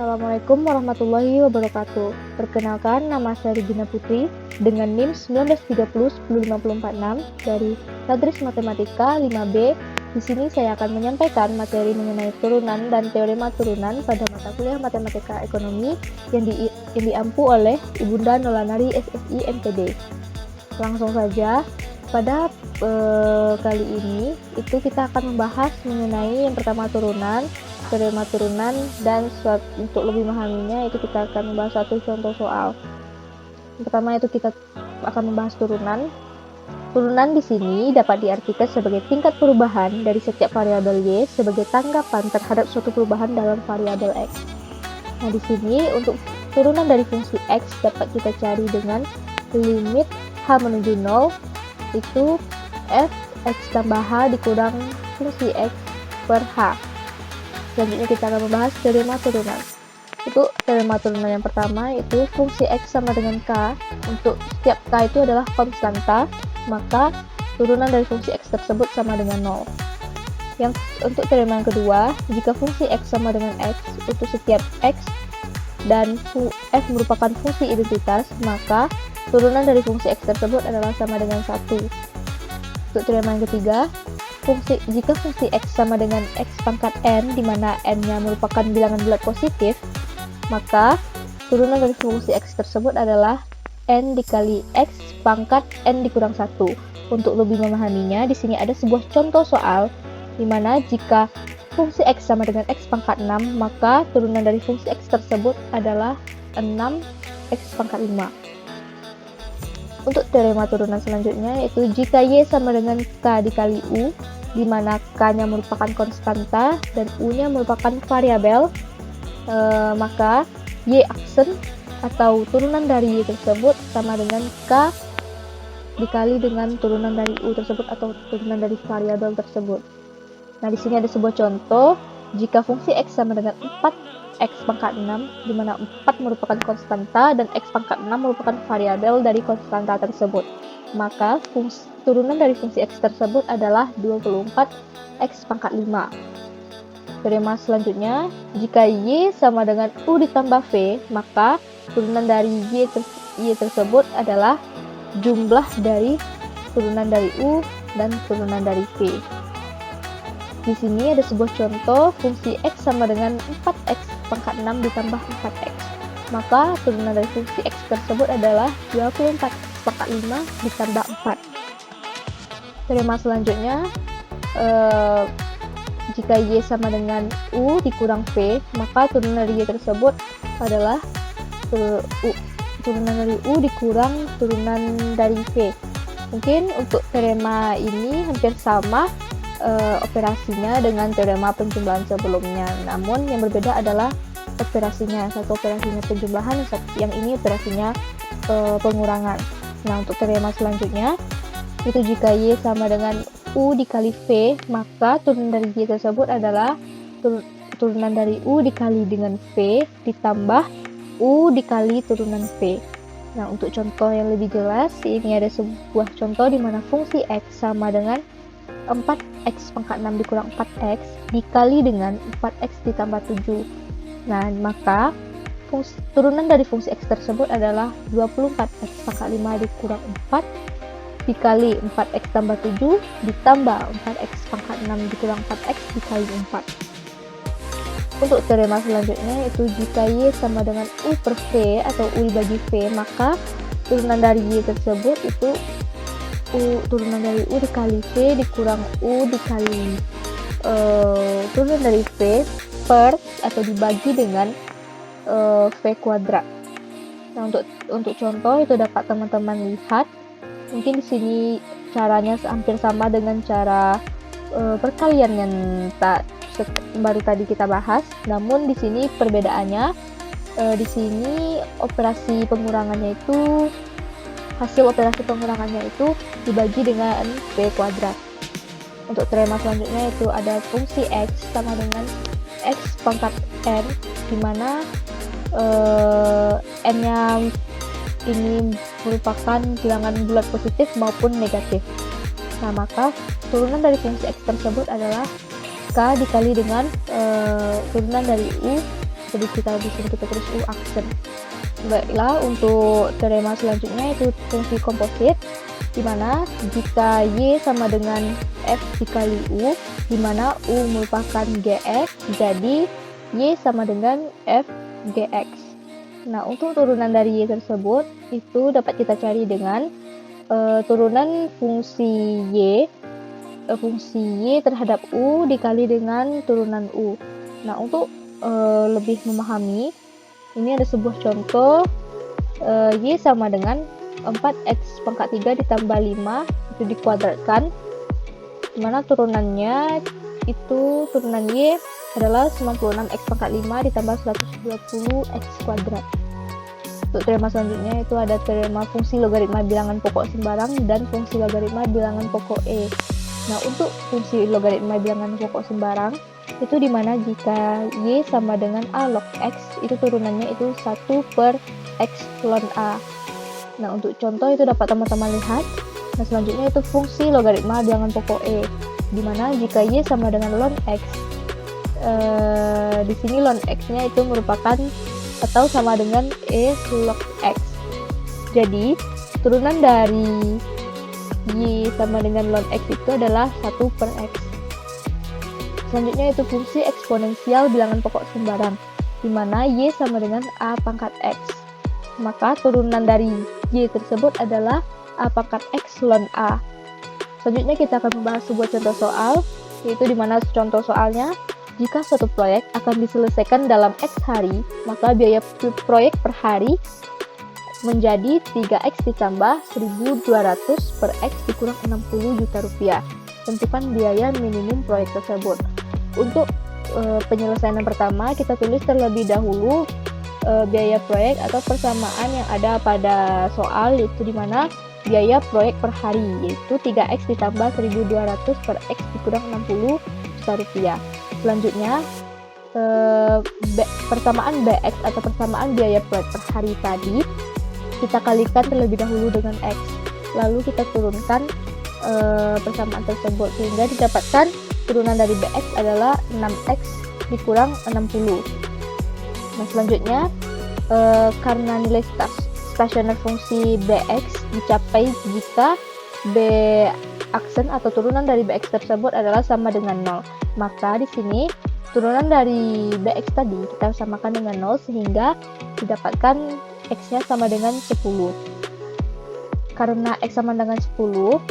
Assalamualaikum warahmatullahi wabarakatuh. Perkenalkan, nama saya Regina Putri dengan NIM 1930105446 dari Tadris Matematika 5B. Di sini saya akan menyampaikan materi mengenai turunan dan teorema turunan pada mata kuliah Matematika Ekonomi yang diampu oleh Ibunda Nolanari SSI MPD. Langsung saja, pada kali ini kita akan membahas mengenai yang pertama turunan, teorema turunan, dan untuk lebih memahaminya kita akan membahas satu contoh soal. Yang pertama kita akan membahas turunan. Turunan di sini dapat diartikan sebagai tingkat perubahan dari setiap variabel y sebagai tanggapan terhadap suatu perubahan dalam variabel x. Nah, di sini untuk turunan dari fungsi x dapat kita cari dengan limit h menuju 0 itu f x tambah h dikurang fungsi x per h. Selanjutnya kita akan membahas teorema turunan. Itu teorema turunan yang pertama itu fungsi x sama dengan k. Untuk setiap k itu adalah konstanta, maka turunan dari fungsi x tersebut sama dengan 0. Untuk teorema yang kedua, jika fungsi x sama dengan x untuk setiap x dan f merupakan fungsi identitas, maka turunan dari fungsi x tersebut adalah sama dengan 1. Untuk teorema yang ketiga, jika fungsi x sama dengan x pangkat n, di mana n-nya merupakan bilangan bulat positif, maka turunan dari fungsi x tersebut adalah n dikali x pangkat n dikurang 1. Untuk lebih memahaminya, di sini ada sebuah contoh soal, di mana jika fungsi x sama dengan x pangkat 6, maka turunan dari fungsi x tersebut adalah 6x pangkat 5. Untuk teorema turunan selanjutnya yaitu jika y sama dengan k dikali u, di mana k-nya merupakan konstanta dan u-nya merupakan variabel, maka y aksen atau turunan dari y tersebut sama dengan k dikali dengan turunan dari u tersebut atau turunan dari variabel tersebut. Nah, di sini ada sebuah contoh jika fungsi x sama dengan 4x pangkat 6, di mana 4 merupakan konstanta dan x pangkat 6 merupakan variabel dari konstanta tersebut, maka turunan dari fungsi x tersebut adalah 24x pangkat 5. Teorema selanjutnya, jika y sama dengan u ditambah v, maka turunan dari y tersebut adalah jumlah dari turunan dari u dan turunan dari v. Di sini ada sebuah contoh fungsi x sama dengan 4x pangkat 6 ditambah 4x. Maka turunan dari fungsi x tersebut adalah 24x pangkat 5 ditambah 4. Teorema selanjutnya, jika y sama dengan u dikurang v, maka turunan dari y tersebut adalah turunan dari u dikurang turunan dari v. Mungkin untuk teorema ini hampir sama operasinya dengan teorema penjumlahan sebelumnya, namun yang berbeda adalah operasinya. Satu operasinya penjumlahan, yang ini operasinya pengurangan. Nah, untuk teorema selanjutnya itu jika y sama dengan u dikali v, maka turunan dari y tersebut adalah turunan dari u dikali dengan v ditambah u dikali turunan v. Nah, untuk contoh yang lebih jelas, ini ada sebuah contoh di mana fungsi x sama dengan 4x pangkat 6 dikurang 4x dikali dengan 4x ditambah 7. Nah, maka turunan dari fungsi x tersebut adalah 24x pangkat 5 dikurang 4 dikali 4x tambah 7 ditambah 4x pangkat 6 dikurang 4x dikali 4. Untuk teorema selanjutnya yaitu jika y sama dengan u per v atau u dibagi v, maka turunan dari y tersebut itu turunan dari u dikali v dikurang u dikali turunan dari v per atau dibagi dengan v kuadrat. Nah, untuk contoh itu dapat teman-teman lihat. Mungkin di sini caranya hampir sama dengan cara perkalian yang baru tadi kita bahas. Namun di sini perbedaannya, di sini operasi pengurangannya itu hasil operasi pengurangannya itu dibagi dengan v kuadrat. Untuk teorema selanjutnya itu ada fungsi x sama dengan x pangkat n, di mana n-nya ini merupakan bilangan bulat positif maupun negatif. Nah, maka turunan dari fungsi x tersebut adalah k dikali dengan turunan dari u Jadi di sini kita tulis U aksen. Baiklah, untuk teorema selanjutnya itu fungsi komposit, di mana jika Y sama dengan F dikali U, di mana U merupakan Gx, jadi Y sama dengan F Gx. Nah, untuk turunan dari Y tersebut, itu dapat kita cari dengan turunan fungsi Y terhadap U dikali dengan turunan U. Nah, untuk lebih memahami, ini ada sebuah contoh Y sama dengan 4x pangkat 3 ditambah 5 itu dikuadratkan, dimana turunannya itu turunan Y adalah 96x pangkat 5 ditambah 120x kuadrat. Untuk teorema selanjutnya itu ada teorema fungsi logaritma bilangan pokok sembarang dan fungsi logaritma bilangan pokok E. Nah, untuk fungsi logaritma bilangan pokok sembarang itu dimana jika Y sama dengan A log X, itu turunannya itu 1 per X ln A. Nah, untuk contoh itu dapat teman-teman lihat. Nah, selanjutnya itu fungsi logaritma bilangan pokok E, dimana jika Y sama dengan ln X, di sini ln X-nya itu merupakan atau sama dengan E log X. Jadi, turunan dari Y sama dengan ln X itu adalah 1 per X. Selanjutnya itu fungsi eksponensial bilangan pokok sembarang, di mana Y sama dengan A pangkat X. Maka turunan dari Y tersebut adalah A pangkat X ln A. Selanjutnya kita akan membahas sebuah contoh soal, yaitu di mana contoh soalnya, jika suatu proyek akan diselesaikan dalam X hari, maka biaya proyek per hari menjadi 3X ditambah 1.200 per X dikurang 60 juta rupiah. Tentukan biaya minimum proyek tersebut. Untuk penyelesaian yang pertama, kita tulis terlebih dahulu biaya proyek atau persamaan yang ada pada soal, yaitu di mana biaya proyek per hari, yaitu 3X ditambah 1.200 per X dikurang 60 juta rupiah. Selanjutnya, persamaan BX atau persamaan biaya proyek per hari tadi, kita kalikan terlebih dahulu dengan X. Lalu kita turunkan persamaan tersebut, sehingga didapatkan turunan dari BX adalah 6X dikurang 60. Nah, selanjutnya, karena nilai stasioner fungsi BX dicapai jika B aksen atau turunan dari BX tersebut adalah sama dengan 0. Maka di sini turunan dari BX tadi kita samakan dengan 0 sehingga didapatkan X-nya sama dengan 10. Karena X sama dengan 10,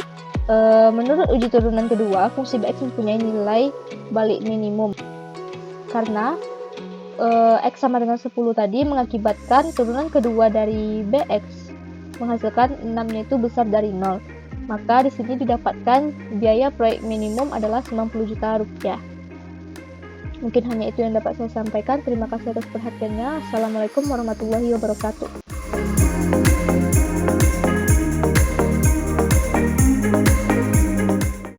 menurut uji turunan kedua, fungsi BX mempunyai nilai balik minimum. Karena X sama dengan 10 tadi mengakibatkan turunan kedua dari BX menghasilkan 6-nya itu besar dari 0. Maka di sini didapatkan biaya proyek minimum adalah 90 juta rupiah. Mungkin hanya itu yang dapat saya sampaikan. Terima kasih atas perhatiannya. Assalamualaikum warahmatullahi wabarakatuh.